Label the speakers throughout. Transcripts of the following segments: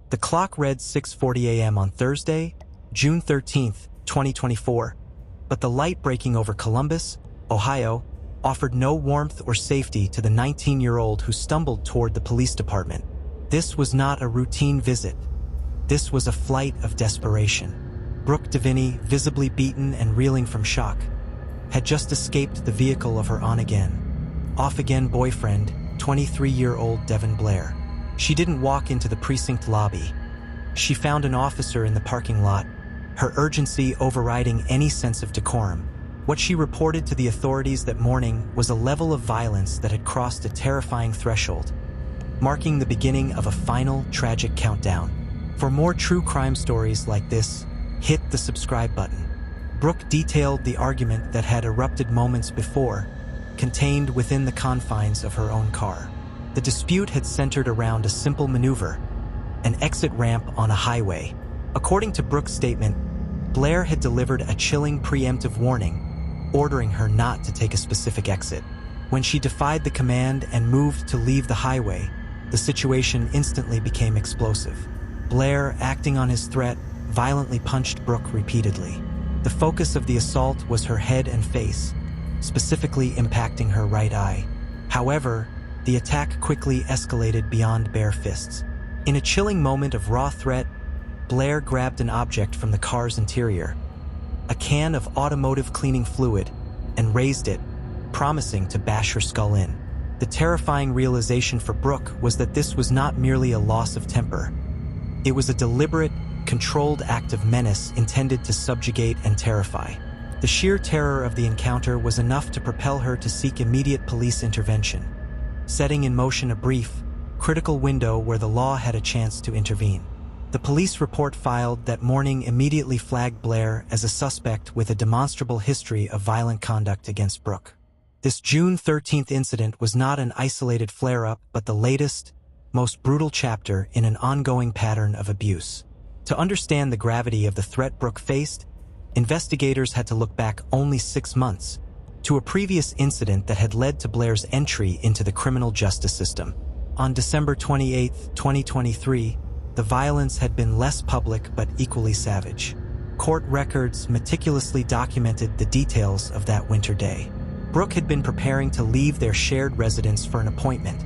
Speaker 1: The clock read 6:40 a.m. on Thursday, June 13, 2024, but the light breaking over Columbus, Ohio, offered no warmth or safety to the 19-year-old who stumbled toward the police department. This was not a routine visit. This was a flight of desperation. Brooke Devinney, visibly beaten and reeling from shock, had just escaped the vehicle of her on-again, off-again boyfriend, 23-year-old Devon Blair. She didn't walk into the precinct lobby. She found an officer in the parking lot, her urgency overriding any sense of decorum. What she reported to the authorities that morning was a level of violence that had crossed a terrifying threshold, marking the beginning of a final, tragic countdown. For more true crime stories like this, hit the subscribe button. Brooke detailed the argument that had erupted moments before, contained within the confines of her own car. The dispute had centered around a simple maneuver, an exit ramp on a highway. According to Brooke's statement, Blair had delivered a chilling preemptive warning, ordering her not to take a specific exit. When she defied the command and moved to leave the highway, the situation instantly became explosive. Blair, acting on his threat, violently punched Brooke repeatedly. The focus of the assault was her head and face, specifically impacting her right eye. However, the attack quickly escalated beyond bare fists. In a chilling moment of raw threat, Blair grabbed an object from the car's interior, a can of automotive cleaning fluid, and raised it, promising to bash her skull in. The terrifying realization for Brooke was that this was not merely a loss of temper. It was a deliberate, controlled act of menace intended to subjugate and terrify. The sheer terror of the encounter was enough to propel her to seek immediate police intervention, setting in motion a brief, critical window where the law had a chance to intervene. The police report filed that morning immediately flagged Blair as a suspect with a demonstrable history of violent conduct against Brooke. This June 13th incident was not an isolated flare-up, but the latest, most brutal chapter in an ongoing pattern of abuse. To understand the gravity of the threat Brooke faced, investigators had to look back only 6 months to a previous incident that had led to Blair's entry into the criminal justice system. On December 28, 2023, the violence had been less public but equally savage. Court records meticulously documented the details of that winter day. Brooke had been preparing to leave their shared residence for an appointment,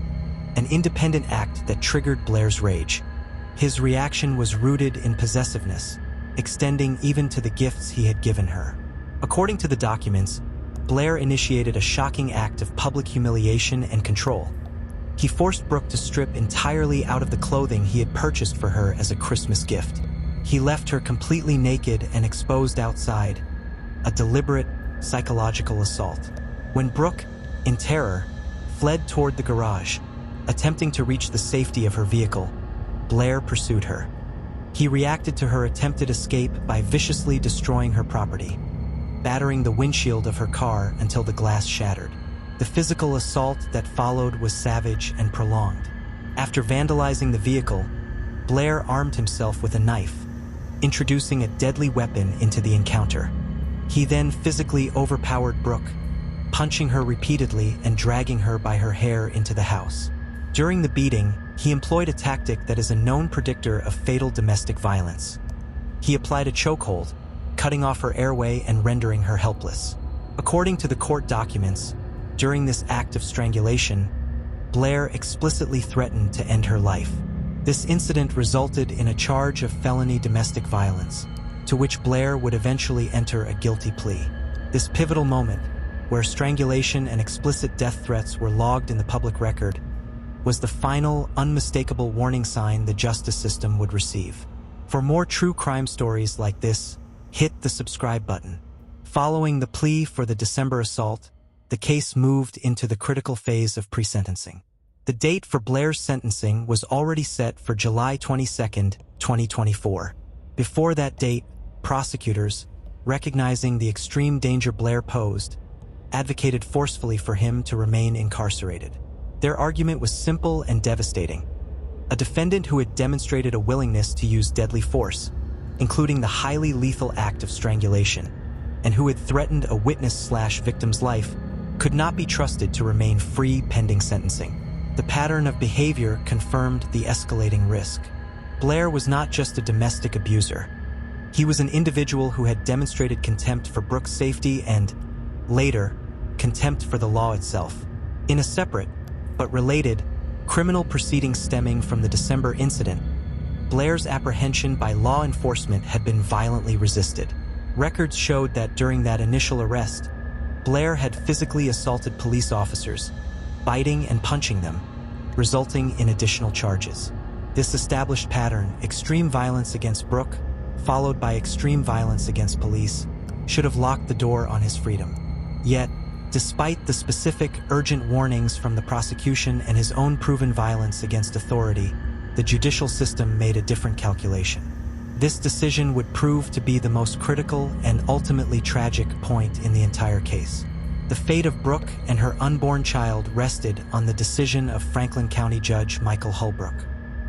Speaker 1: an independent act that triggered Blair's rage. His reaction was rooted in possessiveness, extending even to the gifts he had given her. According to the documents, Blair initiated a shocking act of public humiliation and control. He forced Brooke to strip entirely out of the clothing he had purchased for her as a Christmas gift. He left her completely naked and exposed outside, a deliberate, psychological assault. When Brooke, in terror, fled toward the garage, attempting to reach the safety of her vehicle, Blair pursued her. He reacted to her attempted escape by viciously destroying her property, battering the windshield of her car until the glass shattered. The physical assault that followed was savage and prolonged. After vandalizing the vehicle, Blair armed himself with a knife, introducing a deadly weapon into the encounter. He then physically overpowered Brooke, punching her repeatedly and dragging her by her hair into the house. During the beating, he employed a tactic that is a known predictor of fatal domestic violence. He applied a chokehold, cutting off her airway and rendering her helpless. According to the court documents, during this act of strangulation, Blair explicitly threatened to end her life. This incident resulted in a charge of felony domestic violence, to which Blair would eventually enter a guilty plea. This pivotal moment, where strangulation and explicit death threats were logged in the public record, was the final, unmistakable warning sign the justice system would receive. For more true crime stories like this, hit the subscribe button. Following the plea for the December assault, the case moved into the critical phase of pre-sentencing. The date for Blair's sentencing was already set for July 22, 2024. Before that date, prosecutors, recognizing the extreme danger Blair posed, advocated forcefully for him to remain incarcerated. Their argument was simple and devastating. A defendant who had demonstrated a willingness to use deadly force, including the highly lethal act of strangulation, and who had threatened a witness/victim's life, could not be trusted to remain free pending sentencing. The pattern of behavior confirmed the escalating risk. Blair was not just a domestic abuser. He was an individual who had demonstrated contempt for Brooke's safety and, later, contempt for the law itself. In a separate, but related, criminal proceeding stemming from the December incident, Blair's apprehension by law enforcement had been violently resisted. Records showed that during that initial arrest, Blair had physically assaulted police officers, biting and punching them, resulting in additional charges. This established pattern, extreme violence against Brooke, followed by extreme violence against police, should have locked the door on his freedom. Yet, despite the specific, urgent warnings from the prosecution and his own proven violence against authority, the judicial system made a different calculation. This decision would prove to be the most critical and ultimately tragic point in the entire case. The fate of Brooke and her unborn child rested on the decision of Franklin County Judge Michael Holbrook.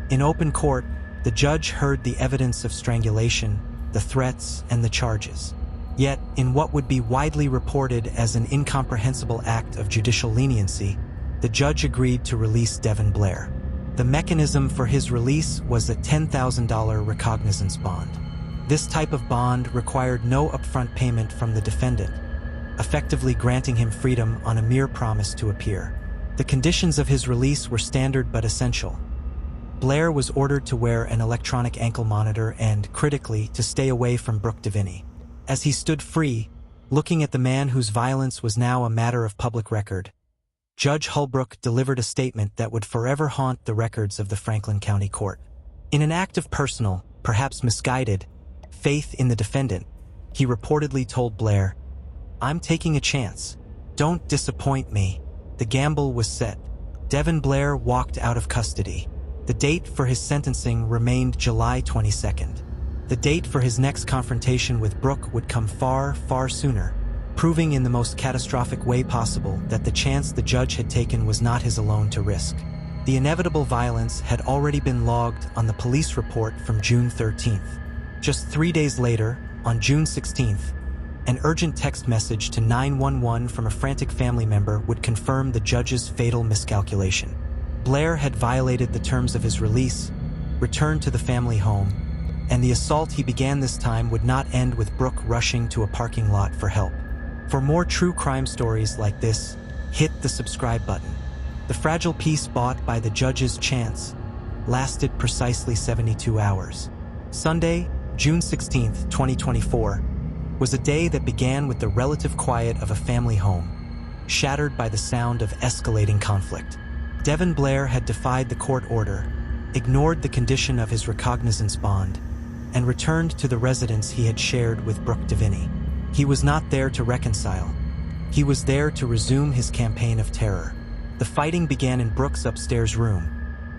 Speaker 1: In open court, the judge heard the evidence of strangulation, the threats, and the charges. Yet, in what would be widely reported as an incomprehensible act of judicial leniency, the judge agreed to release Devon Blair. The mechanism for his release was a $10,000 recognizance bond. This type of bond required no upfront payment from the defendant, effectively granting him freedom on a mere promise to appear. The conditions of his release were standard but essential. Blair was ordered to wear an electronic ankle monitor and, critically, to stay away from Brooke Devinney. As he stood free, looking at the man whose violence was now a matter of public record, Judge Holbrook delivered a statement that would forever haunt the records of the Franklin County Court. In an act of personal, perhaps misguided, faith in the defendant, he reportedly told Blair, "I'm taking a chance. Don't disappoint me." The gamble was set. Devon Blair walked out of custody. The date for his sentencing remained July 22nd. The date for his next confrontation with Brooke would come far, far sooner, proving in the most catastrophic way possible that the chance the judge had taken was not his alone to risk. The inevitable violence had already been logged on the police report from June 13th. Just 3 days later, on June 16th, an urgent text message to 911 from a frantic family member would confirm the judge's fatal miscalculation. Blair had violated the terms of his release, returned to the family home, and the assault he began this time would not end with Brooke rushing to a parking lot for help. For more true crime stories like this, hit the subscribe button. The fragile peace bought by the judge's chance lasted precisely 72 hours. Sunday, June 16, 2024, was a day that began with the relative quiet of a family home, shattered by the sound of escalating conflict. Devon Blair had defied the court order, ignored the condition of his recognizance bond, and returned to the residence he had shared with Brooke Devinney. He was not there to reconcile. He was there to resume his campaign of terror. The fighting began in Brooke's upstairs room,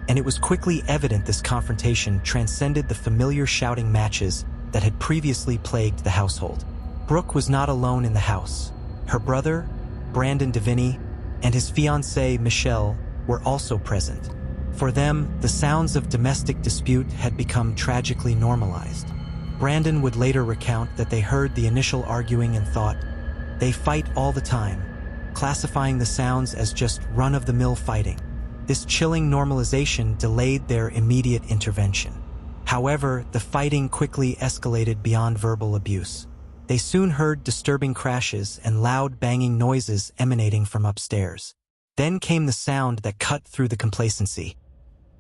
Speaker 1: and it was quickly evident this confrontation transcended the familiar shouting matches that had previously plagued the household. Brooke was not alone in the house. Her brother, Brandon Devinney, and his fiancée, Michelle, were also present. For them, the sounds of domestic dispute had become tragically normalized. Brandon would later recount that they heard the initial arguing and thought, "They fight all the time," classifying the sounds as just run-of-the-mill fighting. This chilling normalization delayed their immediate intervention. However, the fighting quickly escalated beyond verbal abuse. They soon heard disturbing crashes and loud banging noises emanating from upstairs. Then came the sound that cut through the complacency.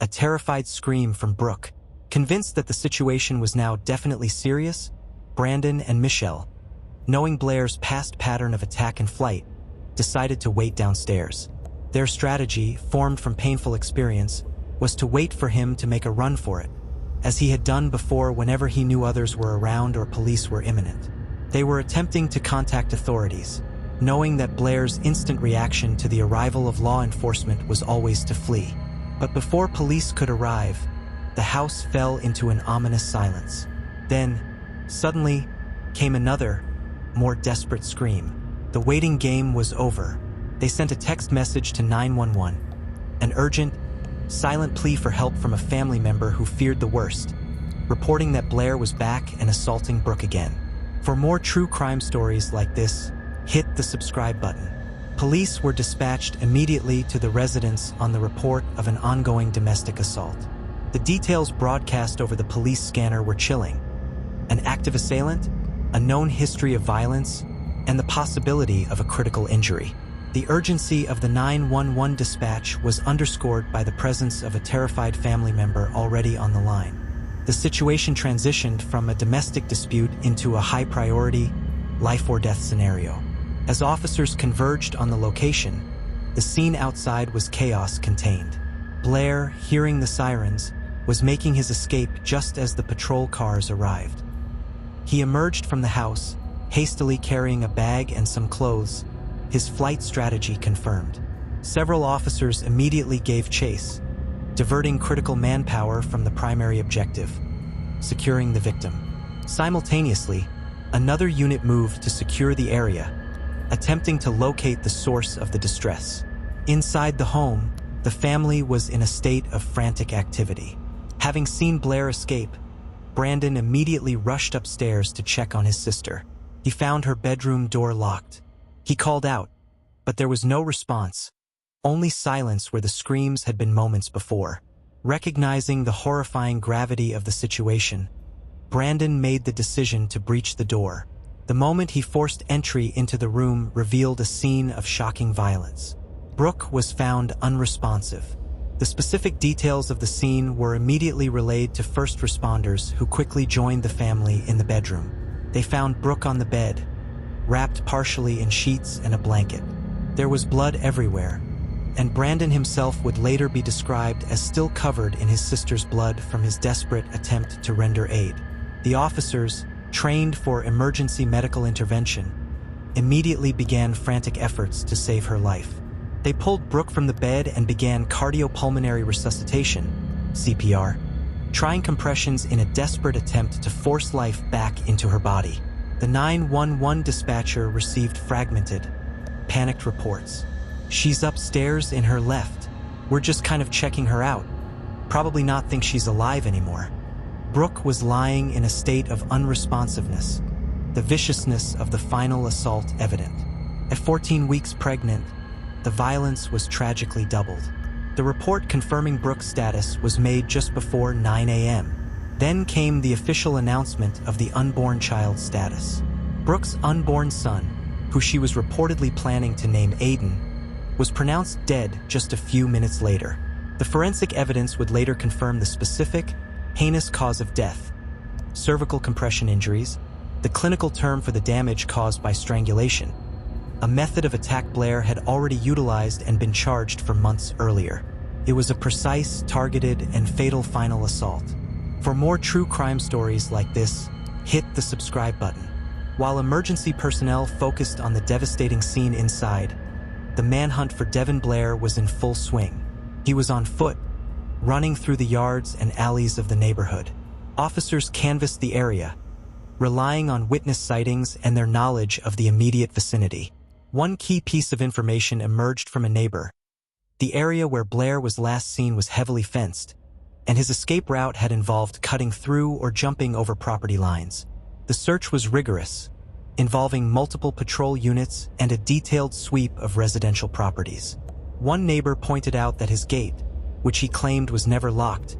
Speaker 1: A terrified scream from Brooke. Convinced that the situation was now definitely serious, Brandon and Michelle, knowing Blair's past pattern of attack and flight, decided to wait downstairs. Their strategy, formed from painful experience, was to wait for him to make a run for it, as he had done before whenever he knew others were around or police were imminent. They were attempting to contact authorities, knowing that Blair's instant reaction to the arrival of law enforcement was always to flee. But before police could arrive, the house fell into an ominous silence. Then, suddenly, came another, more desperate scream. The waiting game was over. They sent a text message to 911, an urgent, silent plea for help from a family member who feared the worst, reporting that Blair was back and assaulting Brooke again. For more true crime stories like this, hit the subscribe button. Police were dispatched immediately to the residence on the report of an ongoing domestic assault. The details broadcast over the police scanner were chilling. An active assailant, a known history of violence, and the possibility of a critical injury. The urgency of the 911 dispatch was underscored by the presence of a terrified family member already on the line. The situation transitioned from a domestic dispute into a high-priority, life-or-death scenario. As officers converged on the location, the scene outside was chaos contained. Blair, hearing the sirens, was making his escape just as the patrol cars arrived. He emerged from the house, hastily carrying a bag and some clothes, his flight strategy confirmed. Several officers immediately gave chase, diverting critical manpower from the primary objective, securing the victim. Simultaneously, another unit moved to secure the area, attempting to locate the source of the distress. Inside the home, the family was in a state of frantic activity. Having seen Blair escape, Brandon immediately rushed upstairs to check on his sister. He found her bedroom door locked. He called out, but there was no response, only silence where the screams had been moments before. Recognizing the horrifying gravity of the situation, Brandon made the decision to breach the door. The moment he forced entry into the room revealed a scene of shocking violence. Brooke was found unresponsive. The specific details of the scene were immediately relayed to first responders who quickly joined the family in the bedroom. They found Brooke on the bed, wrapped partially in sheets and a blanket. There was blood everywhere, and Brandon himself would later be described as still covered in his sister's blood from his desperate attempt to render aid. The officers, trained for emergency medical intervention, immediately began frantic efforts to save her life. They pulled Brooke from the bed and began cardiopulmonary resuscitation, CPR, trying compressions in a desperate attempt to force life back into her body. The 911 dispatcher received fragmented, panicked reports. "She's upstairs in her left. We're just kind of checking her out. Probably not think she's alive anymore." Brooke was lying in a state of unresponsiveness, the viciousness of the final assault evident. At 14 weeks pregnant, the violence was tragically doubled. The report confirming Brooke's status was made just before 9 a.m. Then came the official announcement of the unborn child's status. Brooke's unborn son, who she was reportedly planning to name Aiden, was pronounced dead just a few minutes later. The forensic evidence would later confirm the specific, heinous cause of death: cervical compression injuries, the clinical term for the damage caused by strangulation, a method of attack Blair had already utilized and been charged for months earlier. It was a precise, targeted, and fatal final assault. For more true crime stories like this, hit the subscribe button. While emergency personnel focused on the devastating scene inside, the manhunt for Devon Blair was in full swing. He was on foot, running through the yards and alleys of the neighborhood. Officers canvassed the area, relying on witness sightings and their knowledge of the immediate vicinity. One key piece of information emerged from a neighbor. The area where Blair was last seen was heavily fenced, and his escape route had involved cutting through or jumping over property lines. The search was rigorous, involving multiple patrol units and a detailed sweep of residential properties. One neighbor pointed out that his gate, which he claimed was never locked,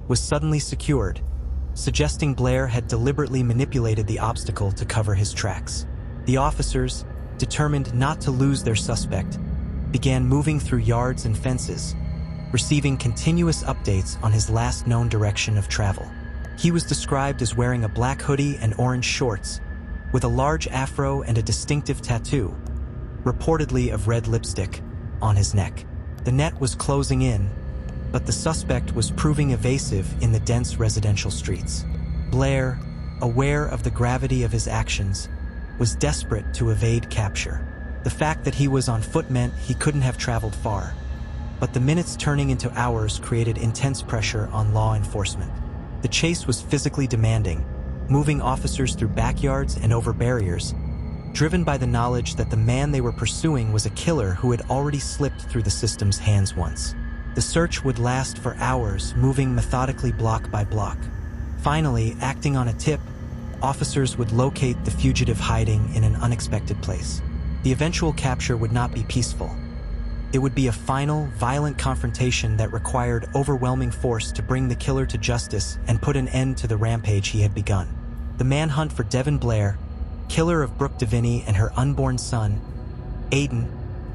Speaker 1: was suddenly secured, suggesting Blair had deliberately manipulated the obstacle to cover his tracks. The officers, determined not to lose their suspect, began moving through yards and fences, receiving continuous updates on his last known direction of travel. He was described as wearing a black hoodie and orange shorts, with a large afro and a distinctive tattoo, reportedly of red lipstick, on his neck. The net was closing in, but the suspect was proving evasive in the dense residential streets. Blair, aware of the gravity of his actions, was desperate to evade capture. The fact that he was on foot meant he couldn't have traveled far, but the minutes turning into hours created intense pressure on law enforcement. The chase was physically demanding, moving officers through backyards and over barriers, driven by the knowledge that the man they were pursuing was a killer who had already slipped through the system's hands once. The search would last for hours, moving methodically block by block. Finally, acting on a tip, officers would locate the fugitive hiding in an unexpected place. The eventual capture would not be peaceful. It would be a final, violent confrontation that required overwhelming force to bring the killer to justice and put an end to the rampage he had begun. The manhunt for Devon Blair, killer of Brooke Devinney and her unborn son, Aiden,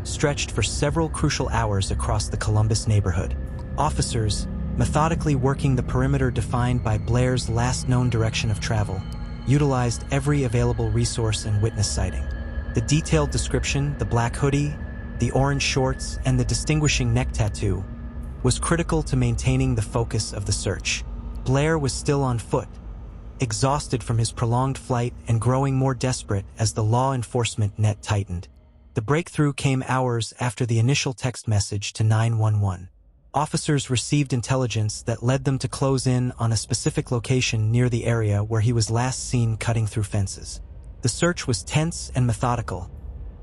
Speaker 1: stretched for several crucial hours across the Columbus neighborhood. Officers, methodically working the perimeter defined by Blair's last known direction of travel, utilized every available resource and witness sighting. The detailed description, the black hoodie, the orange shorts, and the distinguishing neck tattoo, was critical to maintaining the focus of the search. Blair was still on foot, exhausted from his prolonged flight and growing more desperate as the law enforcement net tightened. The breakthrough came hours after the initial text message to 911. Officers received intelligence that led them to close in on a specific location near the area where he was last seen cutting through fences. The search was tense and methodical,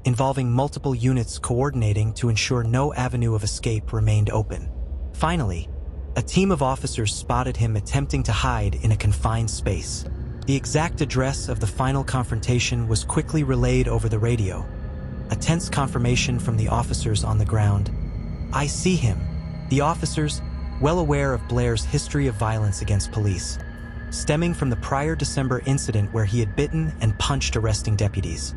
Speaker 1: involving multiple units coordinating to ensure no avenue of escape remained open. Finally, a team of officers spotted him attempting to hide in a confined space. The exact address of the final confrontation was quickly relayed over the radio, a tense confirmation from the officers on the ground. "I see him." The officers, well aware of Blair's history of violence against police, stemming from the prior December incident where he had bitten and punched arresting deputies,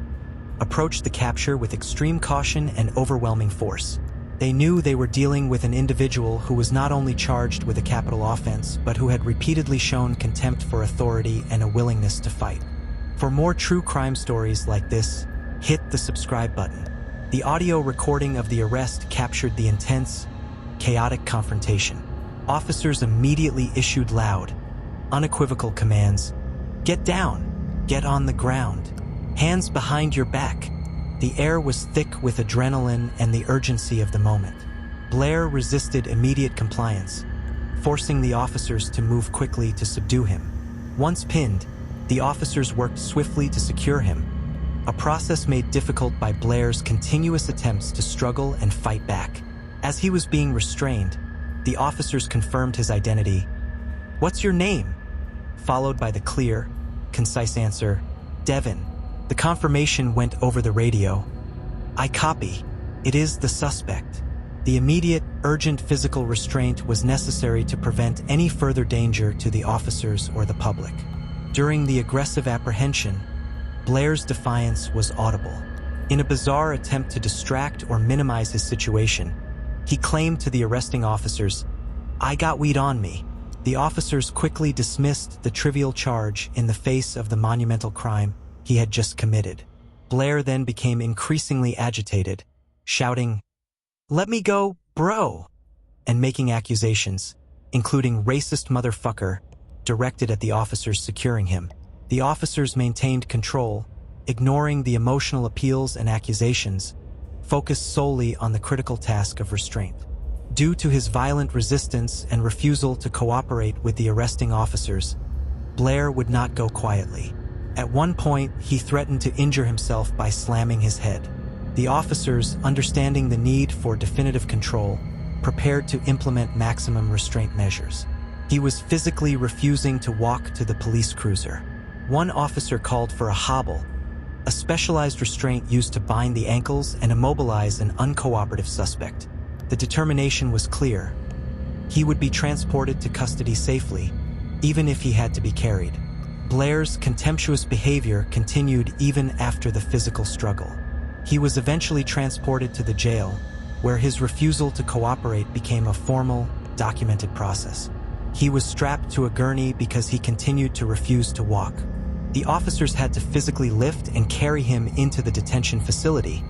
Speaker 1: approached the capture with extreme caution and overwhelming force. They knew they were dealing with an individual who was not only charged with a capital offense, but who had repeatedly shown contempt for authority and a willingness to fight. For more true crime stories like this, hit the subscribe button. The audio recording of the arrest captured the intense, chaotic confrontation. Officers immediately issued loud, unequivocal commands. "Get down! Get on the ground! Hands behind your back!" The air was thick with adrenaline and the urgency of the moment. Blair resisted immediate compliance, forcing the officers to move quickly to subdue him. Once pinned, the officers worked swiftly to secure him, a process made difficult by Blair's continuous attempts to struggle and fight back. As he was being restrained, the officers confirmed his identity. "What's your name?" Followed by the clear, concise answer, "Devon." The confirmation went over the radio. "I copy. It is the suspect." The immediate, urgent physical restraint was necessary to prevent any further danger to the officers or the public. During the aggressive apprehension, Blair's defiance was audible. In a bizarre attempt to distract or minimize his situation, he claimed to the arresting officers, "I got weed on me." The officers quickly dismissed the trivial charge in the face of the monumental crime he had just committed. Blair then became increasingly agitated, shouting, "Let me go, bro!" and making accusations, including "racist motherfucker," directed at the officers securing him. The officers maintained control, ignoring the emotional appeals and accusations, focused solely on the critical task of restraint. Due to his violent resistance and refusal to cooperate with the arresting officers, Blair would not go quietly. At one point, he threatened to injure himself by slamming his head. The officers, understanding the need for definitive control, prepared to implement maximum restraint measures. He was physically refusing to walk to the police cruiser. One officer called for a hobble, a specialized restraint used to bind the ankles and immobilize an uncooperative suspect. The determination was clear. He would be transported to custody safely, even if he had to be carried. Blair's contemptuous behavior continued even after the physical struggle. He was eventually transported to the jail, where his refusal to cooperate became a formal, documented process. He was strapped to a gurney because he continued to refuse to walk. The officers had to physically lift and carry him into the detention facility,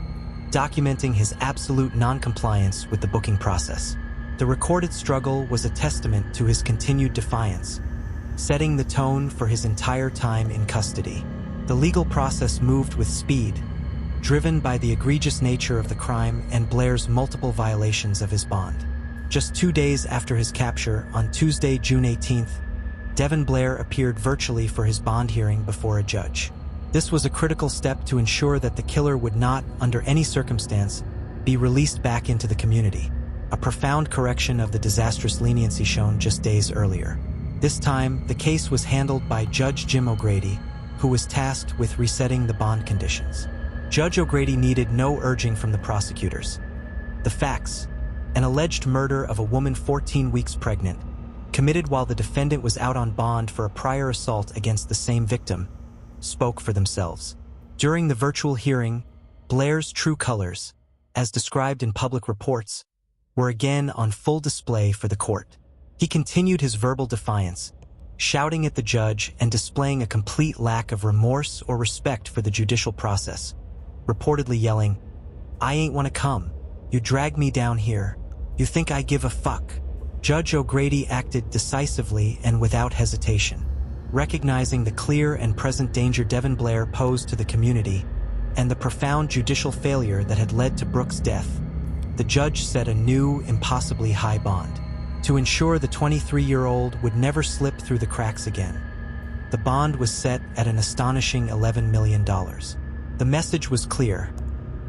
Speaker 1: documenting his absolute non-compliance with the booking process. The recorded struggle was a testament to his continued defiance, setting the tone for his entire time in custody. The legal process moved with speed, driven by the egregious nature of the crime and Blair's multiple violations of his bond. Just 2 days after his capture, on Tuesday, June 18th, Devon Blair appeared virtually for his bond hearing before a judge. This was a critical step to ensure that the killer would not, under any circumstance, be released back into the community, a profound correction of the disastrous leniency shown just days earlier. This time, the case was handled by Judge Jim O'Grady, who was tasked with resetting the bond conditions. Judge O'Grady needed no urging from the prosecutors. The facts: an alleged murder of a woman 14 weeks pregnant, committed while the defendant was out on bond for a prior assault against the same victim, spoke for themselves. During the virtual hearing, Blair's true colors, as described in public reports, were again on full display for the court. He continued his verbal defiance, shouting at the judge and displaying a complete lack of remorse or respect for the judicial process, reportedly yelling, "I ain't wanna come. You dragged me down here. You think I give a fuck?" Judge O'Grady acted decisively and without hesitation. Recognizing the clear and present danger Devon Blair posed to the community and the profound judicial failure that had led to Brooke's death, the judge set a new, impossibly high bond to ensure the 23-year-old would never slip through the cracks again. The bond was set at an astonishing $11 million. The message was clear.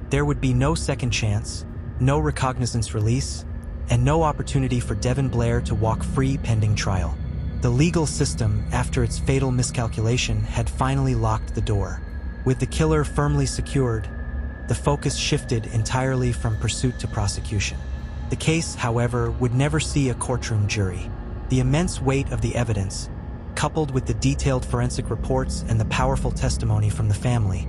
Speaker 1: There would be no second chance, no recognizance release, and no opportunity for Devon Blair to walk free pending trial. The legal system, after its fatal miscalculation, had finally locked the door. With the killer firmly secured, the focus shifted entirely from pursuit to prosecution. The case, however, would never see a courtroom jury. The immense weight of the evidence, coupled with the detailed forensic reports and the powerful testimony from the family,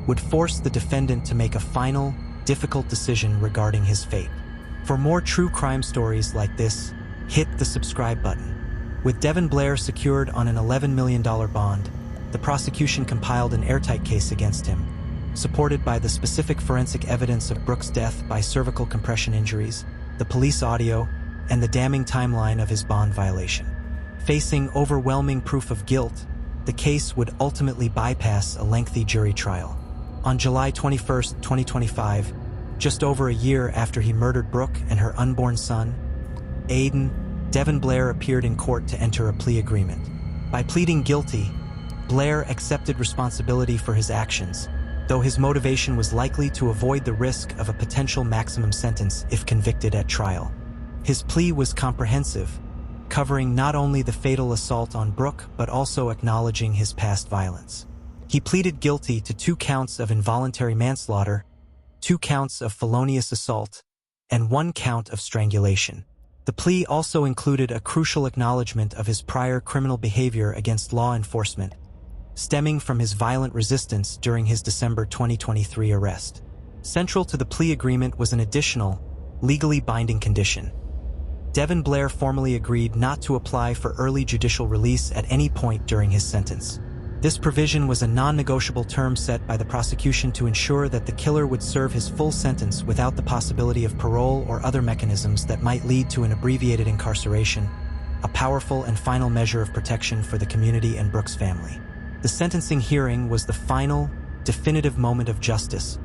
Speaker 1: would force the defendant to make a final, difficult decision regarding his fate. For more true crime stories like this, hit the subscribe button. With Devon Blair secured on an $11 million bond, the prosecution compiled an airtight case against him, supported by the specific forensic evidence of Brooke's death by cervical compression injuries, the police audio, and the damning timeline of his bond violation. Facing overwhelming proof of guilt, the case would ultimately bypass a lengthy jury trial. On July 21, 2025, just over a year after he murdered Brooke and her unborn son, Aiden, Devon Blair appeared in court to enter a plea agreement. By pleading guilty, Blair accepted responsibility for his actions, though his motivation was likely to avoid the risk of a potential maximum sentence if convicted at trial. His plea was comprehensive, covering not only the fatal assault on Brooke but also acknowledging his past violence. He pleaded guilty to 2 counts of involuntary manslaughter, 2 counts of felonious assault, and 1 count of strangulation. The plea also included a crucial acknowledgement of his prior criminal behavior against law enforcement, stemming from his violent resistance during his December 2023 arrest. Central to the plea agreement was an additional, legally binding condition. Devon Blair formally agreed not to apply for early judicial release at any point during his sentence. This provision was a non-negotiable term set by the prosecution to ensure that the killer would serve his full sentence without the possibility of parole or other mechanisms that might lead to an abbreviated incarceration, a powerful and final measure of protection for the community and Brooke's family. The sentencing hearing was the final, definitive moment of justice,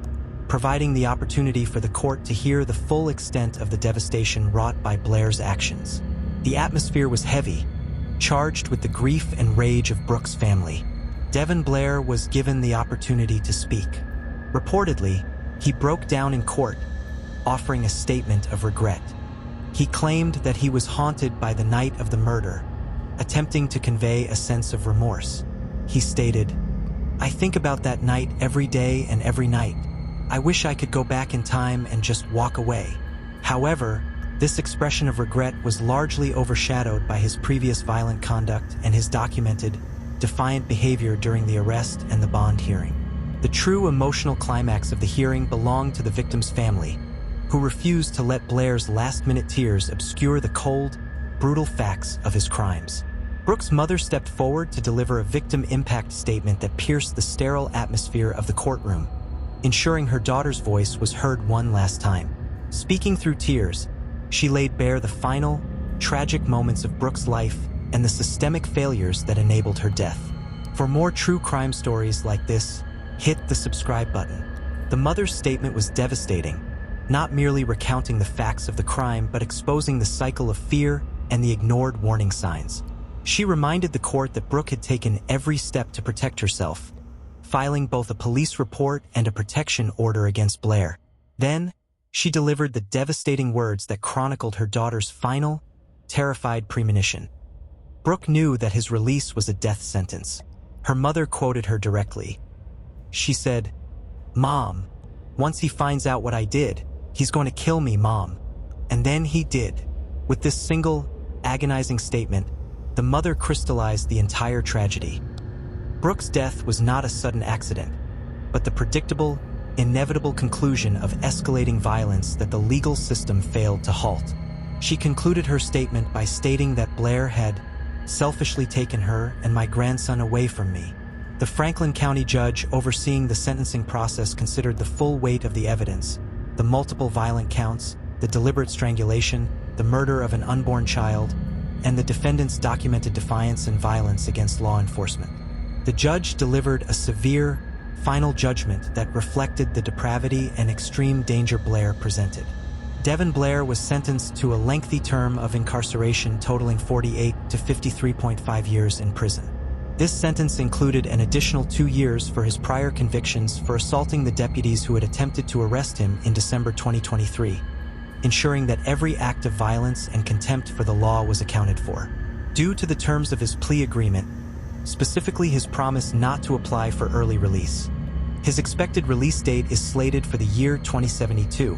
Speaker 1: providing the opportunity for the court to hear the full extent of the devastation wrought by Blair's actions. The atmosphere was heavy, charged with the grief and rage of Brooke's family. Devon Blair was given the opportunity to speak. Reportedly, he broke down in court, offering a statement of regret. He claimed that he was haunted by the night of the murder, attempting to convey a sense of remorse. He stated, "I think about that night every day and every night. I wish I could go back in time and just walk away." However, this expression of regret was largely overshadowed by his previous violent conduct and his documented, defiant behavior during the arrest and the bond hearing. The true emotional climax of the hearing belonged to the victim's family, who refused to let Blair's last-minute tears obscure the cold, brutal facts of his crimes. Brooke's mother stepped forward to deliver a victim impact statement that pierced the sterile atmosphere of the courtroom, ensuring her daughter's voice was heard one last time. Speaking through tears, she laid bare the final, tragic moments of Brooke's life and the systemic failures that enabled her death. For more true crime stories like this, hit the subscribe button. The mother's statement was devastating, not merely recounting the facts of the crime but exposing the cycle of fear and the ignored warning signs. She reminded the court that Brooke had taken every step to protect herself, filing both a police report and a protection order against Blair. Then, she delivered the devastating words that chronicled her daughter's final, terrified premonition. Brooke knew that his release was a death sentence. Her mother quoted her directly. She said, "Mom, once he finds out what I did, "He's going to kill me, Mom." And then he did. With this single, agonizing statement, the mother crystallized the entire tragedy. Brooke's death was not a sudden accident, but the predictable, inevitable conclusion of escalating violence that the legal system failed to halt. She concluded her statement by stating that Blair had selfishly taken her and my grandson away from me. The Franklin County judge overseeing the sentencing process considered the full weight of the evidence, the multiple violent counts, the deliberate strangulation, the murder of an unborn child, and the defendant's documented defiance and violence against law enforcement. The judge delivered a severe, final judgment that reflected the depravity and extreme danger Blair presented. Devon Blair was sentenced to a lengthy term of incarceration totaling 48 to 53.5 years in prison. This sentence included an additional 2 years for his prior convictions for assaulting the deputies who had attempted to arrest him in December 2023, ensuring that every act of violence and contempt for the law was accounted for. Due to the terms of his plea agreement, specifically his promise not to apply for early release, his expected release date is slated for the year 2072,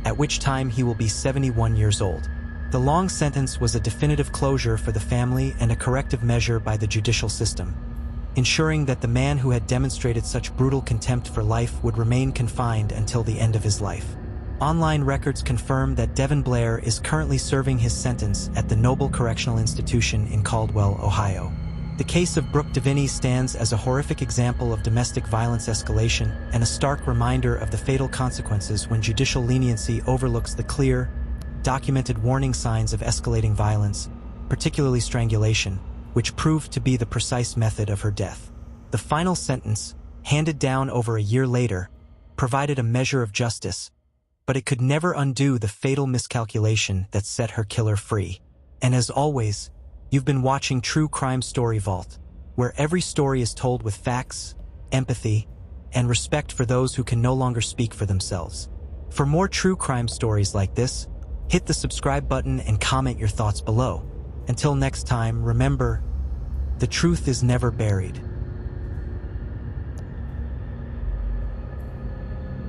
Speaker 1: at which time he will be 71 years old. The long sentence was a definitive closure for the family and a corrective measure by the judicial system, ensuring that the man who had demonstrated such brutal contempt for life would remain confined until the end of his life. Online records confirm that Devon Blair is currently serving his sentence at the Noble Correctional Institution in Caldwell, Ohio. The case of Brooke Devinney stands as a horrific example of domestic violence escalation and a stark reminder of the fatal consequences when judicial leniency overlooks the clear, documented warning signs of escalating violence, particularly strangulation, which proved to be the precise method of her death. The final sentence, handed down over a year later, provided a measure of justice, but it could never undo the fatal miscalculation that set her killer free. And as always, you've been watching True Crime Story Vault, where every story is told with facts, empathy, and respect for those who can no longer speak for themselves. For more true crime stories like this, hit the subscribe button and comment your thoughts below. Until next time, remember, the truth is never buried.